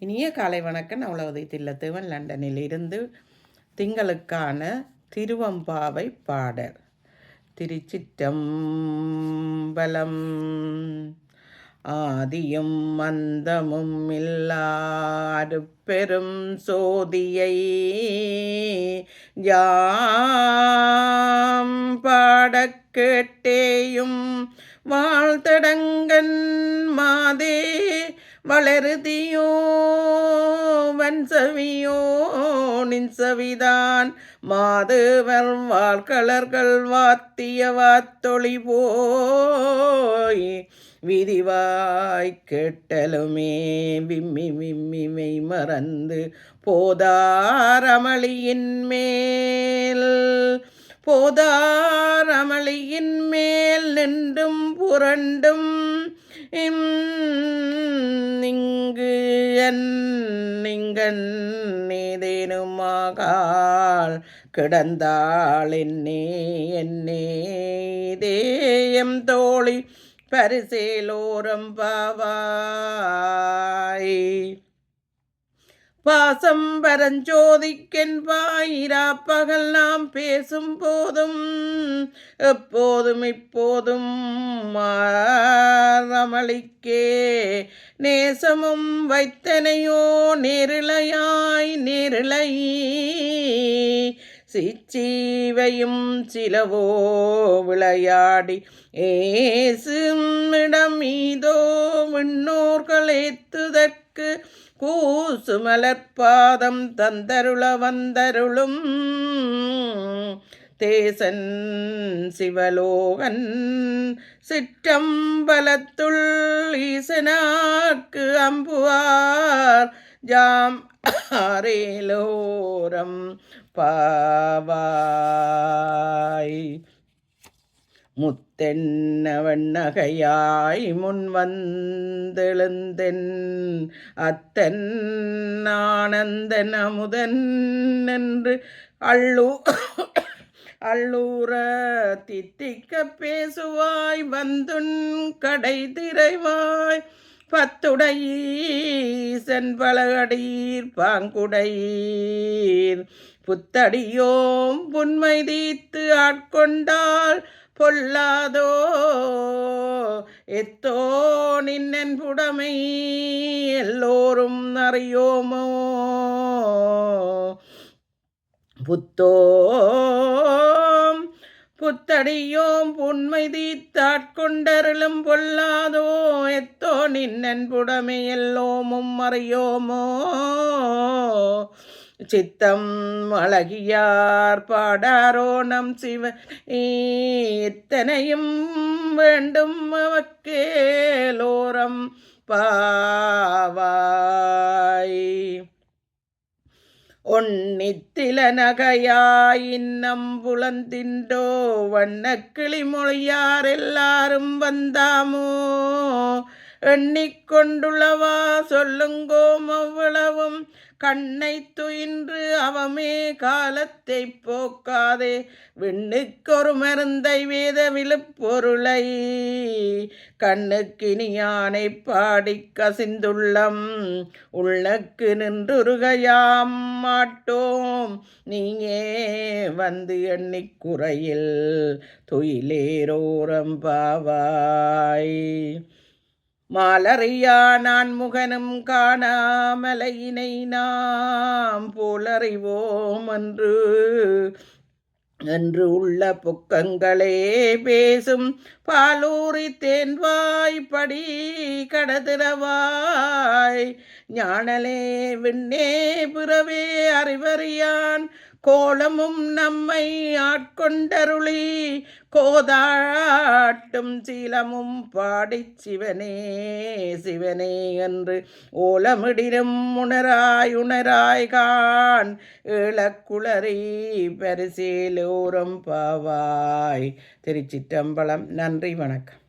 இனிய காலை வணக்கம். அவ்வளவு தில்லத்தேவன் லண்டனில் இருந்து திங்களுக்கான திருவம்பாவை பாடல். திருச்சிற்றம்பலம். ஆதியும் மந்தமும் இல்லாறு பெரும் சோதியை யாம் பாடக் கேட்டேயும் வாழ்த்தடங்கன் மாதே வளருதியோ வன்சவியோ நின்சவிதான் மாதவர் வாழ்களர்கள் வாத்திய வாத்தொளி போய் விதிவாய் கேட்டலுமே விம்மி விம்மி மெய் மறந்து போதாரமளியின் மேல் நின்றும் புரண்டும் இங்கு நீங்கன் ஏதேனுமாகால் கிடந்தாள் என்னே தேயம் தோழி பரிசேலோரம் பாவாய். பாசம் பரஞ்சோதிக்கென் பாயிரா பகல் நாம் பேசும் போதும் எப்போதும் இப்போதும் ரமளிக்கே நேசமும் வைத்தனையோ நேரிலை சிச்சீவையும் சிலவோ விளையாடி ஏசுமிடம் மீதோ விண்ணோர்களேத்துதற்கு கூசு மலர்பாதம் தந்தருள வந்தருளும் தேசன் சிவலோகன் சிற்றம்பலத்துள் ஈசனாக்கு அம்புவார் ஜாம் ஆரேலோரம் பாவாய். முத்தென்னவன் நகையாய் முன் வந்தெழுந்தென் அத்தன் ஆனந்தன் அமுதன் என்று அள்ளூர தித்திக்க பேசுவாய் வந்துன் கடை திரைவாய் பத்துடையீசன் பலகடீர் பாங்குடையீர் புத்தடியோம் புன்மை தீத்து ஆட்கொண்டால் பொல்லாதோ எத்தோ நின்னன் புடமை எல்லோரும் அறியோமோ புத்தடியோம் புன்மை தீத்தாட்கொண்டருளும் பொல்லாதோ எத்தோ நின்னன் புடமை எல்லோமும் அறியோமோ. சித்தம் அழகியார் பாடாரோ நம் சிவ எத்தனையும் வேண்டும் அவக்கேலோரம் பாவாய். ஒன்னித்தில நகையாய் இன்னம் புலந்தின்றோ வண்ணக்கிளி மொழியார் எல்லாரும் வந்தாமோ எண்ணிக்கொண்டுள்ளவா சொல்லுங்கோ அவ்வளவும் கண்ணை துயின்று அவமே காலத்தை போக்காதே விண்ணுக்கொரு மருந்தை வேத விழுப்பொருளை கண்ணுக்கினியானை பாடி கசிந்துள்ளம் உள்ளக்கு நின்றுருகையாம் மாட்டோம் நீயே வந்து எண்ணிக்குறையில் துயிலேரோரம் பாவாய். மாலறியா நான் முகனும் காணாமலையினை நாம் போலறிவோம் என்று உள்ள புக்கங்களே பேசும் பாலூரி தேன்வாய் படி கடதிரவாய் ஞானலே விண்ணே பிறவே அறிவறியான் கோலமும் நம்மை ஆட்கொண்டருளி கோதாட்டும் சீலமும் பாடிச் சிவனே சிவனே என்று ஓலமிடினும் உணராய் கான் இளக்குளறி பரிசேலோரம் பாவாய். திருச்சிற்றம்பலம். நன்றி, வணக்கம்.